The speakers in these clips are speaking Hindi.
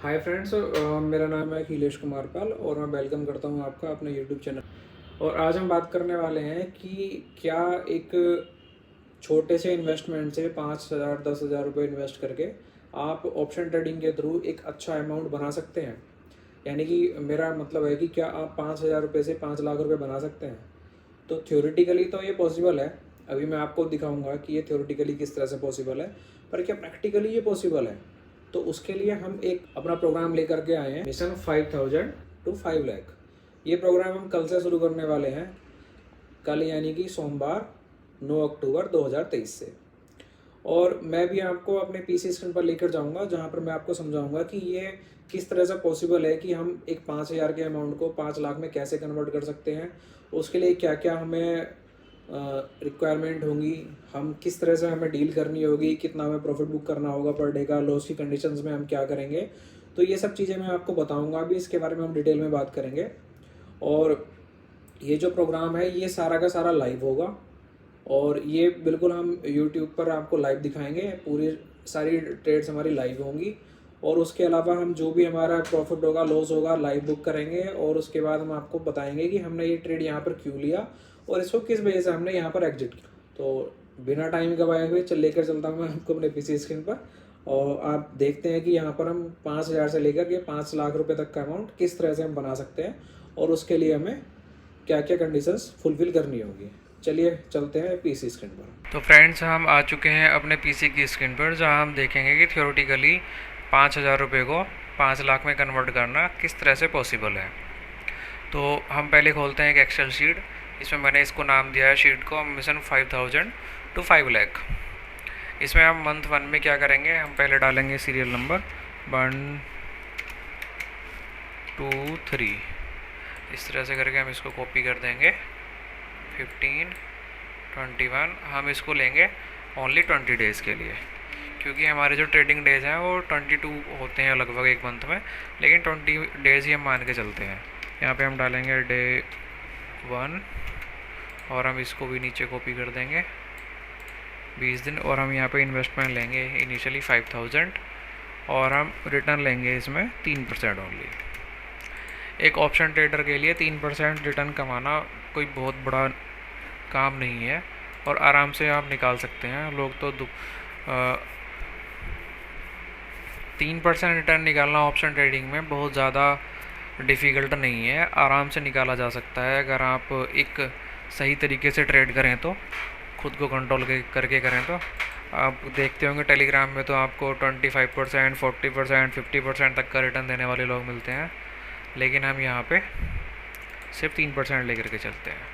हाय फ्रेंड्स, मेरा नाम है अखिलेश कुमार पाल और मैं वेलकम करता हूं आपका अपने यूट्यूब चैनल। और आज हम बात करने वाले हैं कि क्या एक छोटे से इन्वेस्टमेंट से 5,000 10,000 रुपये इन्वेस्ट करके आप ऑप्शन ट्रेडिंग के थ्रू एक अच्छा अमाउंट बना सकते हैं। यानी कि मेरा मतलब है कि क्या आप 5,000 रुपये से 5 लाख रुपये बना सकते हैं। तो थ्योरेटिकली तो ये पॉसिबल है। अभी मैं आपको दिखाऊंगा कि ये थ्योरेटिकली किस तरह से पॉसिबल है, पर क्या प्रैक्टिकली ये पॉसिबल है। तो उसके लिए हम एक अपना प्रोग्राम लेकर के आए हैं, मिशन 5,000 टू 5 लाख। ये प्रोग्राम हम कल से शुरू करने वाले हैं, कल यानी कि सोमवार 9 अक्टूबर 2023 से। और मैं भी आपको अपने पीसी स्क्रीन पर लेकर जाऊंगा, जहां पर मैं आपको समझाऊंगा कि ये किस तरह से पॉसिबल है कि हम एक 5,000 के अमाउंट को 5 लाख में कैसे कन्वर्ट कर सकते हैं। उसके लिए क्या क्या हमें रिक्वायरमेंट होंगी, हम किस तरह से हमें डील करनी होगी, कितना हमें प्रॉफिट बुक करना होगा पर डे का, लॉस की कंडीशंस में हम क्या करेंगे। तो ये सब चीज़ें मैं आपको बताऊंगा, अभी इसके बारे में हम डिटेल में बात करेंगे। और ये जो प्रोग्राम है ये सारा का सारा लाइव होगा और ये बिल्कुल हम यूट्यूब पर आपको लाइव दिखाएंगे। पूरी सारी ट्रेड्स हमारी लाइव होंगी और उसके अलावा हम जो भी हमारा प्रॉफिट होगा, लॉस होगा, लाइव बुक करेंगे। और उसके बाद हम आपको बताएंगे कि हमने ये ट्रेड यहाँ पर क्यों लिया और इसको किस वजह से हमने यहाँ पर एग्जिट किया। तो बिना टाइम गवाए हुए लेकर चलता हूँ मैं आपको अपने पीसी स्क्रीन पर, और आप देखते हैं कि यहाँ पर हम 5,000 से लेकर के 5 लाख रुपए तक का अमाउंट किस तरह से हम बना सकते हैं और उसके लिए हमें क्या क्या कंडीशंस फुलफिल करनी होगी। चलिए चलते हैं पीसी स्क्रीन पर। तो फ्रेंड्स, हम आ चुके हैं अपने पीसी की स्क्रीन पर, जहां हम देखेंगे कि थ्योरेटिकली 5,000 रुपये को 5 लाख में कन्वर्ट करना किस तरह से पॉसिबल है। तो हम पहले खोलते हैं एक एक्सेल शीट। इसमें मैंने इसको नाम दिया है शीट को मिशन 5,000 टू 5 लाख। इसमें हम मंथ 1 में क्या करेंगे, हम पहले डालेंगे सीरियल नंबर 1 2 3। इस तरह से करके हम इसको कॉपी कर देंगे। 15 21 हम इसको लेंगे ओनली 20 डेज़ के लिए, क्योंकि हमारे जो ट्रेडिंग डेज़ हैं वो 22 होते हैं लगभग एक मंथ में, लेकिन 20 डेज़ ही हम मान के चलते हैं। यहाँ पे हम डालेंगे डे 1 और हम इसको भी नीचे कॉपी कर देंगे 20 दिन। और हम यहाँ पे इन्वेस्टमेंट लेंगे इनिशियली 5,000 और हम रिटर्न लेंगे इसमें 3% ओनली। एक ऑप्शन ट्रेडर के लिए 3% रिटर्न कमाना कोई बहुत बड़ा काम नहीं है और आराम से आप निकाल सकते हैं। लोग तो 3% रिटर्न निकालना ऑप्शन ट्रेडिंग में बहुत ज़्यादा डिफ़िकल्ट नहीं है, आराम से निकाला जा सकता है अगर आप एक सही तरीके से ट्रेड करें तो, खुद को कंट्रोल करके करें तो। आप देखते होंगे टेलीग्राम में तो आपको 25%, 40%, 50% तक का रिटर्न देने वाले लोग मिलते हैं, लेकिन हम यहाँ पे सिर्फ 3% लेकर के चलते हैं।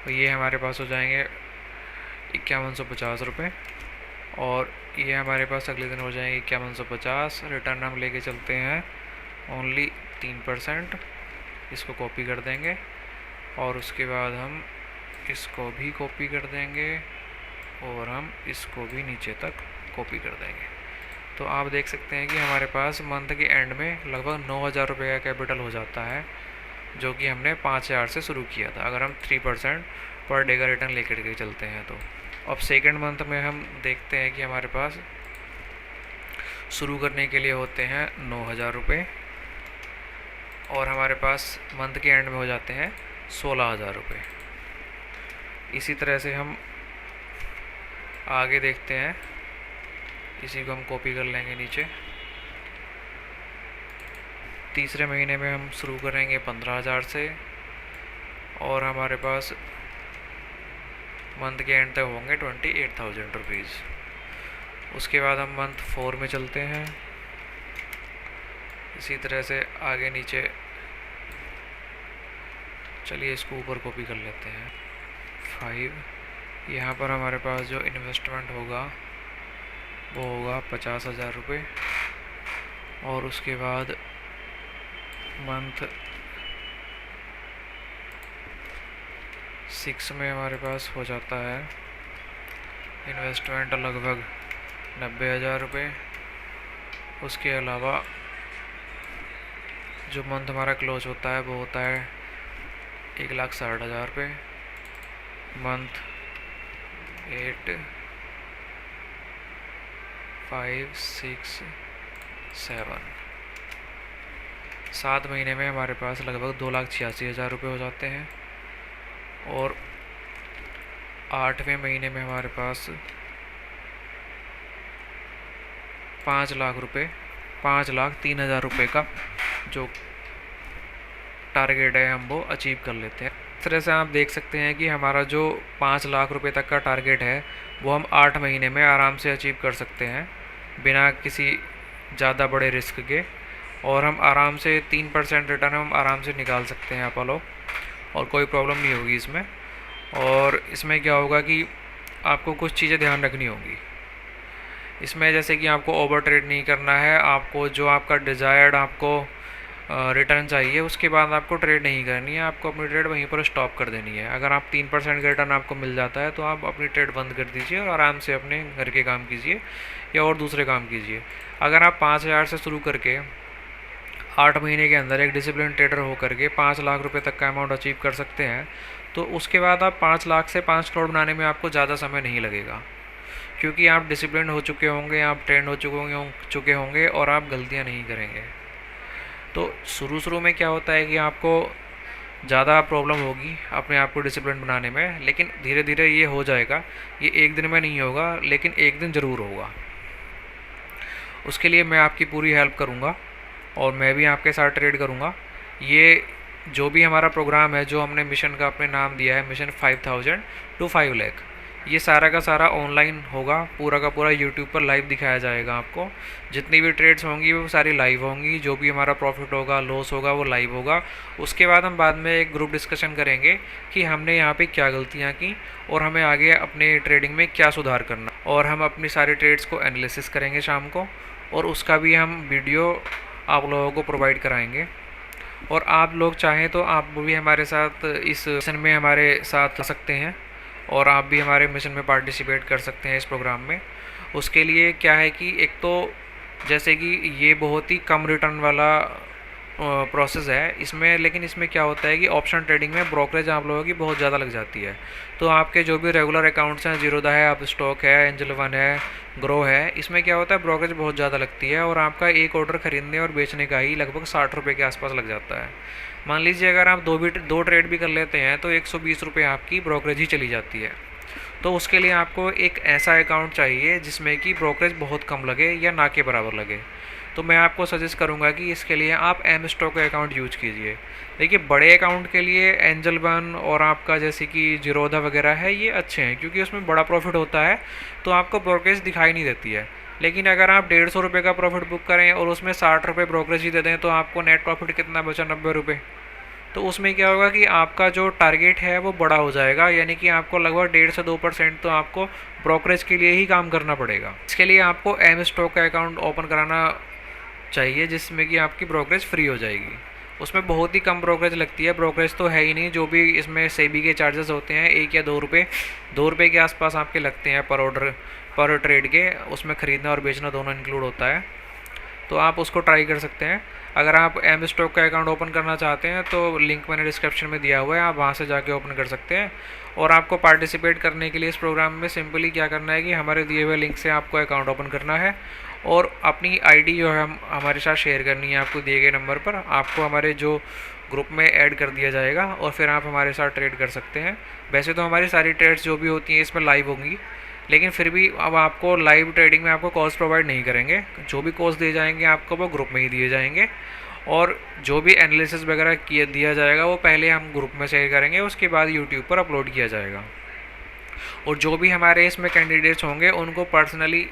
तो ये हमारे पास हो जाएंगे 5150 रुपये और ये हमारे पास अगले दिन हो जाएंगे 5150। रिटर्न हम लेके चलते हैं ओनली 3%। इसको कॉपी कर देंगे और उसके बाद हम इसको भी कॉपी कर देंगे और हम इसको भी नीचे तक कॉपी कर देंगे। तो आप देख सकते हैं कि हमारे पास मंथ के एंड में लगभग 9,000 रुपये का कैपिटल हो जाता है, जो कि हमने 5,000 से शुरू किया था। अगर हम 3% पर डे का रिटर्न लेकर के चलते हैं तो अब सेकंड मंथ में हम देखते हैं कि हमारे पास शुरू करने के लिए होते हैं 9,000 रुपये और हमारे पास मंथ के एंड में हो जाते हैं 16,000 रुपये। इसी तरह से हम आगे देखते हैं, इसी को हम कॉपी कर लेंगे नीचे। तीसरे महीने में हम शुरू करेंगे 15,000 से और हमारे पास मंथ के एंड तक होंगे 28,000 रुपीज़। उसके बाद हम मंथ 4 में चलते हैं, इसी तरह से आगे नीचे। चलिए इसको ऊपर कॉपी कर लेते हैं 5। यहाँ पर हमारे पास जो इन्वेस्टमेंट होगा वो होगा 50,000 रुपये और उसके बाद मंथ 6 में हमारे पास हो जाता है इन्वेस्टमेंट लगभग 90,000 रुपये। उसके अलावा जो मंथ हमारा क्लोज होता है वो होता है 1,60,000 रुपये। मंथ 8 5 6 7 7 महीने में हमारे पास लगभग 2,86,000 रुपये हो जाते हैं। और 8वें महीने में हमारे पास 5,00,000 रुपये, 5,03,000 रुपये का जो टारगेट है हम वो अचीव कर लेते हैं। इस तरह से आप देख सकते हैं कि हमारा जो 5,00,000 रुपये तक का टारगेट है वो हम 8 महीने में आराम से अचीव कर सकते हैं बिना किसी ज़्यादा बड़े रिस्क के। और हम आराम से 3% रिटर्न हम आराम से निकाल सकते हैं आप लोग, और कोई प्रॉब्लम नहीं होगी इसमें। और इसमें क्या होगा कि आपको कुछ चीज़ें ध्यान रखनी होगी इसमें, जैसे कि आपको ओवर ट्रेड नहीं करना है। आपको जो आपका डिज़ायर्ड आपको रिटर्न चाहिए उसके बाद आपको ट्रेड नहीं करनी है, आपको अपनी ट्रेड वहीं पर स्टॉप कर देनी है। अगर आप 3% का रिटर्न आपको मिल जाता है तो आप अपनी ट्रेड बंद कर दीजिए और आराम से अपने घर के काम कीजिए या और दूसरे काम कीजिए। अगर आप 5,000 से शुरू करके 8 महीने के अंदर एक डिसिप्लिन ट्रेडर हो करके 5,00,000 रुपये तक का अमाउंट अचीव कर सकते हैं, तो उसके बाद आप 5,00,000 से 5 करोड़ बनाने में आपको ज़्यादा समय नहीं लगेगा, क्योंकि आप डिसिप्लिन हो चुके होंगे, आप ट्रेंड हो चुके होंगे और आप गलतियां नहीं करेंगे। तो शुरू में क्या होता है कि आपको ज़्यादा प्रॉब्लम होगी अपने आप को डिसिप्लिन बनाने में, लेकिन धीरे धीरे ये हो जाएगा। ये एक दिन में नहीं होगा, लेकिन एक दिन ज़रूर होगा। उसके लिए मैं आपकी पूरी हेल्प करूँगा और मैं भी आपके साथ ट्रेड करूँगा। ये जो भी हमारा प्रोग्राम है, जो हमने मिशन का अपने नाम दिया है, मिशन 5,000 to 5 लाख, ये सारा का सारा ऑनलाइन होगा, पूरा का पूरा यूट्यूब पर लाइव दिखाया जाएगा आपको। जितनी भी ट्रेड्स होंगी वो सारी लाइव होंगी, जो भी हमारा प्रॉफिट होगा, लॉस होगा, वो लाइव होगा। उसके बाद हम बाद में एक ग्रुप डिस्कशन करेंगे कि हमने यहाँ पे क्या गलतियाँ की और हमें आगे अपने ट्रेडिंग में क्या सुधार करना, और हम अपनी सारी ट्रेड्स को एनालिसिस करेंगे शाम को, और उसका भी हम वीडियो आप लोगों को प्रोवाइड कराएंगे। और आप लोग चाहें तो आप भी हमारे साथ इस मिशन में हमारे साथ आ सकते हैं और आप भी हमारे मिशन में पार्टिसिपेट कर सकते हैं इस प्रोग्राम में। उसके लिए क्या है कि एक तो जैसे कि ये बहुत ही कम रिटर्न वाला प्रोसेस है इसमें, लेकिन इसमें क्या होता है कि ऑप्शन ट्रेडिंग में ब्रोकरेज आप लोगों की बहुत ज़्यादा लग जाती है। तो आपके जो भी रेगुलर अकाउंट्स हैं, जीरोधा है, अप स्टॉक है, एंजल वन है, ग्रो है, इसमें क्या होता है ब्रोकरेज बहुत ज़्यादा लगती है और आपका एक ऑर्डर खरीदने और बेचने का ही लगभग 60 रुपये के आसपास लग जाता है। मान लीजिए अगर आप दो ट्रेड भी कर लेते हैं तो 120 रुपये आपकी ब्रोकरेज ही चली जाती है। तो उसके लिए आपको एक ऐसा अकाउंट चाहिए जिसमें कि ब्रोकरेज बहुत कम लगे या ना के बराबर लगे। तो मैं आपको सजेस्ट करूंगा कि इसके लिए आप एम स्टॉक का अकाउंट यूज कीजिए। देखिए बड़े अकाउंट के लिए एंजल वन और आपका जैसे कि जीरोधा वगैरह है, ये अच्छे हैं क्योंकि उसमें बड़ा प्रॉफिट होता है तो आपको ब्रोकरेज दिखाई नहीं देती है। लेकिन अगर आप 150 रुपये का प्रॉफिट बुक करें और उसमें 60 रुपये ब्रोकरेज ही दे दें तो आपको नेट प्रॉफिट कितना बचा, 90 रुपये। तो उसमें क्या होगा कि आपका जो टारगेट है वो बड़ा हो जाएगा, यानी कि आपको लगभग 1.5 से 2% तो आपको ब्रोकरेज के लिए ही काम करना पड़ेगा। इसके लिए आपको एम स्टॉक का अकाउंट ओपन कराना चाहिए जिसमें कि आपकी ब्रोकरेज फ्री हो जाएगी। उसमें बहुत ही कम ब्रोकरेज लगती है, ब्रोकरेज तो है ही नहीं। जो भी इसमें सेबी के चार्जेस होते हैं 1 या 2 रुपये के आसपास आपके लगते हैं पर ऑर्डर, पर ट्रेड के। उसमें ख़रीदना और बेचना दोनों इंक्लूड होता है, तो आप उसको ट्राई कर सकते हैं। अगर आप एम स्टॉक का अकाउंट ओपन करना चाहते हैं तो लिंक मैंने डिस्क्रिप्शन में दिया हुआ है, आप वहाँ से जाके ओपन कर सकते हैं। और आपको पार्टिसिपेट करने के लिए इस प्रोग्राम में सिंपली क्या करना है कि हमारे दिए हुए लिंक से आपको अकाउंट ओपन करना है और अपनी आईडी जो है हमारे साथ शेयर करनी है। आपको दिए गए नंबर पर आपको हमारे जो ग्रुप में ऐड कर दिया जाएगा और फिर आप हमारे साथ ट्रेड कर सकते हैं। वैसे तो हमारी सारी ट्रेड्स जो भी होती हैं इसमें लाइव होंगी, लेकिन फिर भी अब आपको लाइव ट्रेडिंग में आपको कॉल्स प्रोवाइड नहीं करेंगे। जो भी कॉल्स दिए जाएंगे आपको वो ग्रुप में ही दिए जाएंगे, और जो भी एनालिसिस वगैरह दिया जाएगा वो पहले हम ग्रुप में शेयर करेंगे, उसके बाद यूट्यूब पर अपलोड किया जाएगा। और जो भी हमारे इसमें कैंडिडेट्स होंगे उनको पर्सनली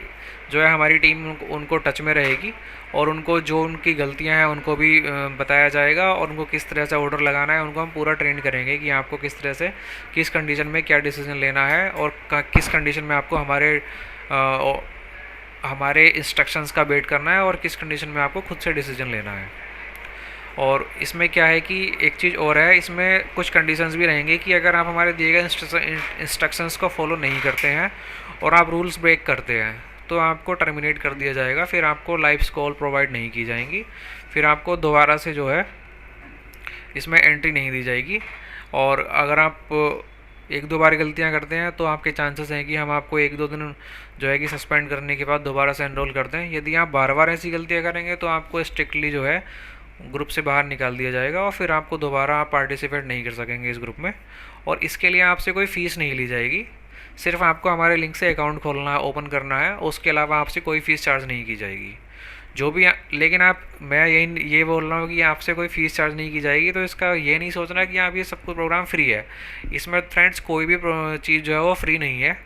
जो है हमारी टीम उनको टच में रहेगी और उनको जो उनकी गलतियां हैं उनको भी बताया जाएगा और उनको किस तरह से ऑर्डर लगाना है उनको हम पूरा ट्रेन करेंगे कि आपको किस तरह से किस कंडीशन में क्या डिसीजन लेना है और किस कंडीशन में आपको हमारे इंस्ट्रक्शंस का वेट करना है और किस कंडीशन में आपको खुद से डिसीजन लेना है। और इसमें क्या है कि एक चीज़ और है, इसमें कुछ कंडीशंस भी रहेंगे कि अगर आप हमारे दिए गए इंस्ट्रक्शंस को फॉलो नहीं करते हैं और आप रूल्स ब्रेक करते हैं तो आपको टर्मिनेट कर दिया जाएगा। फिर आपको लाइव कॉल प्रोवाइड नहीं की जाएंगी, फिर आपको दोबारा से जो है इसमें एंट्री नहीं दी जाएगी। और अगर आप 1-2 बार गलतियां करते हैं तो आपके चांसेस हैं कि हम आपको 1-2 दिन जो है कि सस्पेंड करने के बाद दोबारा से एनरोल कर दें। यदि आप बार बार ऐसी गलतियां करेंगे तो आपको स्ट्रिक्टली जो है ग्रुप से बाहर निकाल दिया जाएगा और फिर आपको दोबारा आप पार्टिसिपेट नहीं कर सकेंगे इस ग्रुप में। और इसके लिए आपसे कोई फ़ीस नहीं ली जाएगी, सिर्फ आपको हमारे लिंक से अकाउंट खोलना है, ओपन करना है, उसके अलावा आपसे कोई फ़ीस चार्ज नहीं की जाएगी। जो भी लेकिन आप मैं ये बोल रहा हूँ कि आपसे कोई फ़ीस चार्ज नहीं की जाएगी, तो इसका ये नहीं सोचना कि आप ये सब कुछ प्रोग्राम फ्री है। इसमें फ्रेंड्स कोई भी चीज़ जो है वो फ्री नहीं है,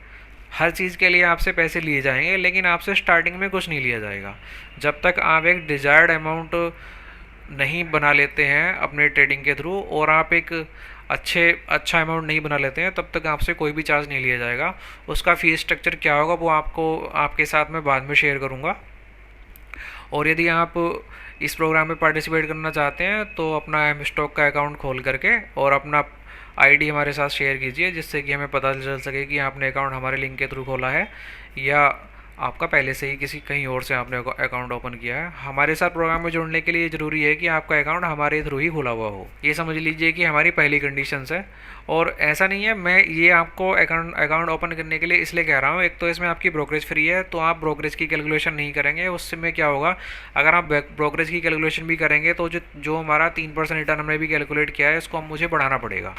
हर चीज़ के लिए आपसे पैसे लिए जाएंगे, लेकिन आपसे स्टार्टिंग में कुछ नहीं लिया जाएगा। जब तक आप एक डिज़ायर्ड अमाउंट नहीं बना लेते हैं अपने ट्रेडिंग के थ्रू, और आप एक अच्छा अमाउंट नहीं बना लेते हैं, तब तक आपसे कोई भी चार्ज नहीं लिया जाएगा। उसका फ़ीस स्ट्रक्चर क्या होगा वो आपको आपके साथ में बाद में शेयर करूँगा। और यदि आप इस प्रोग्राम में पार्टिसिपेट करना चाहते हैं तो अपना एम स्टॉक का अकाउंट खोल करके और अपना आईडी हमारे साथ शेयर कीजिए, जिससे कि हमें पता चल सके कि आपने अकाउंट हमारे लिंक के थ्रू खोला है या आपका पहले से ही किसी कहीं और से आपने अकाउंट ओपन किया है। हमारे साथ प्रोग्राम में जुड़ने के लिए ज़रूरी है कि आपका अकाउंट हमारे थ्रू ही खुला हुआ हो, ये समझ लीजिए कि हमारी पहली कंडीशंस है। और ऐसा नहीं है, मैं ये आपको अकाउंट ओपन करने के लिए इसलिए कह रहा हूँ, एक तो इसमें आपकी ब्रोकरेज फ्री है, तो आप ब्रोकरेज की कैलकुलेशन नहीं करेंगे। उससे में क्या होगा, अगर आप ब्रोकरेज की कैलकुलेशन भी करेंगे तो जो हमारा 3% रिटर्न हमने भी कैलकुलेट किया है, इसको मुझे बढ़ाना पड़ेगा।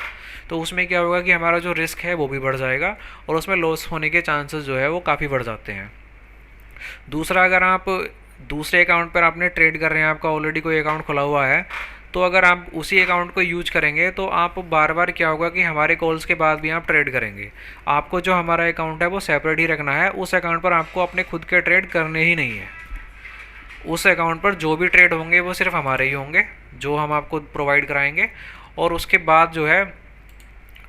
तो उसमें क्या होगा कि हमारा जो रिस्क है वो भी बढ़ जाएगा और उसमें लॉस होने के चांसेस जो है वो काफ़ी बढ़ जाते हैं। दूसरा, अगर आप दूसरे अकाउंट पर आपने ट्रेड कर रहे हैं, आपका ऑलरेडी कोई अकाउंट खुला हुआ है, तो अगर आप उसी अकाउंट को यूज करेंगे तो आप बार बार क्या होगा कि हमारे कॉल्स के बाद भी आप ट्रेड करेंगे। आपको जो हमारा अकाउंट है वो सेपरेट ही रखना है, उस अकाउंट पर आपको अपने खुद के ट्रेड करने ही नहीं है। उस अकाउंट पर जो भी ट्रेड होंगे वो सिर्फ हमारे ही होंगे, जो हम आपको प्रोवाइड कराएंगे। और उसके बाद जो है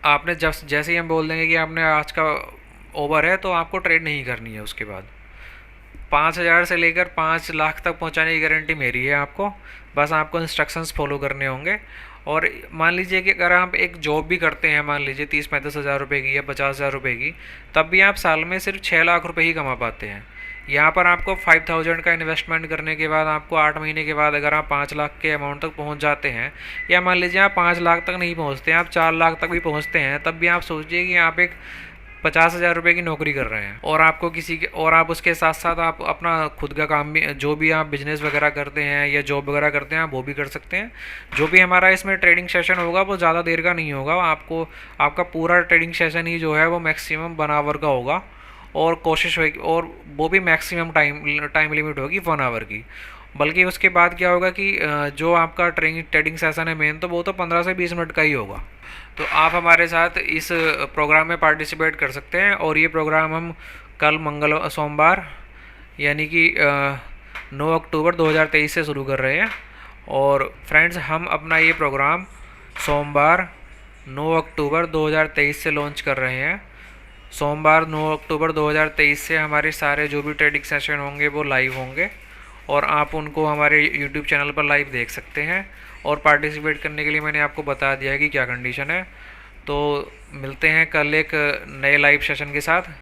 आपने जैसे ही हम बोल देंगे कि आपने आज का ओवर है, तो आपको ट्रेड नहीं करनी है। उसके बाद 5,000 से लेकर 5 लाख तक पहुंचाने की गारंटी मेरी है आपको, बस आपको इंस्ट्रक्शंस फॉलो करने होंगे। और मान लीजिए कि अगर आप एक जॉब भी करते हैं, मान लीजिए 30-35 हज़ार रुपये की या 50,000 रुपये की, तब भी आप साल में सिर्फ 6 लाख रुपये ही कमा पाते हैं। यहाँ पर आपको 5,000 का इन्वेस्टमेंट करने के बाद आपको 8 महीने के बाद अगर आप 5 लाख के अमाउंट तक पहुँच जाते हैं, या मान लीजिए आप 5 लाख तक नहीं पहुँचते, आप 4 लाख तक भी पहुँचते हैं, तब भी आप सोचिए कि आप एक 50,000 रुपये की नौकरी कर रहे हैं, और आपको और आप उसके साथ साथ आप अपना खुद का काम भी, जो भी आप बिजनेस वगैरह करते हैं या जॉब वगैरह करते हैं, आप वो भी कर सकते हैं। जो भी हमारा इसमें ट्रेडिंग सेशन होगा वो ज़्यादा देर का नहीं होगा, आपका पूरा ट्रेडिंग सेशन ही जो है वो मैक्सिमम 1 आवर का होगा, और कोशिश होगी, और वो भी मैक्सिमम टाइम लिमिट होगी 1 आवर की। बल्कि उसके बाद क्या होगा कि जो आपका ट्रेडिंग सेशन है मेन, तो वो तो 15 से 20 मिनट का ही होगा। तो आप हमारे साथ इस प्रोग्राम में पार्टिसिपेट कर सकते हैं। और ये प्रोग्राम हम कल सोमवार यानी कि 9 अक्टूबर 2023 से शुरू कर रहे हैं। और फ्रेंड्स, हम अपना ये प्रोग्राम सोमवार 9 अक्टूबर 2023 से लॉन्च कर रहे हैं। सोमवार 9 अक्टूबर 2023 से हमारे सारे जो भी ट्रेडिंग सेशन होंगे वो लाइव होंगे, और आप उनको हमारे यूट्यूब चैनल पर लाइव देख सकते हैं। और पार्टिसिपेट करने के लिए मैंने आपको बता दिया है कि क्या कंडीशन है। तो मिलते हैं कल एक नए लाइव सेशन के साथ।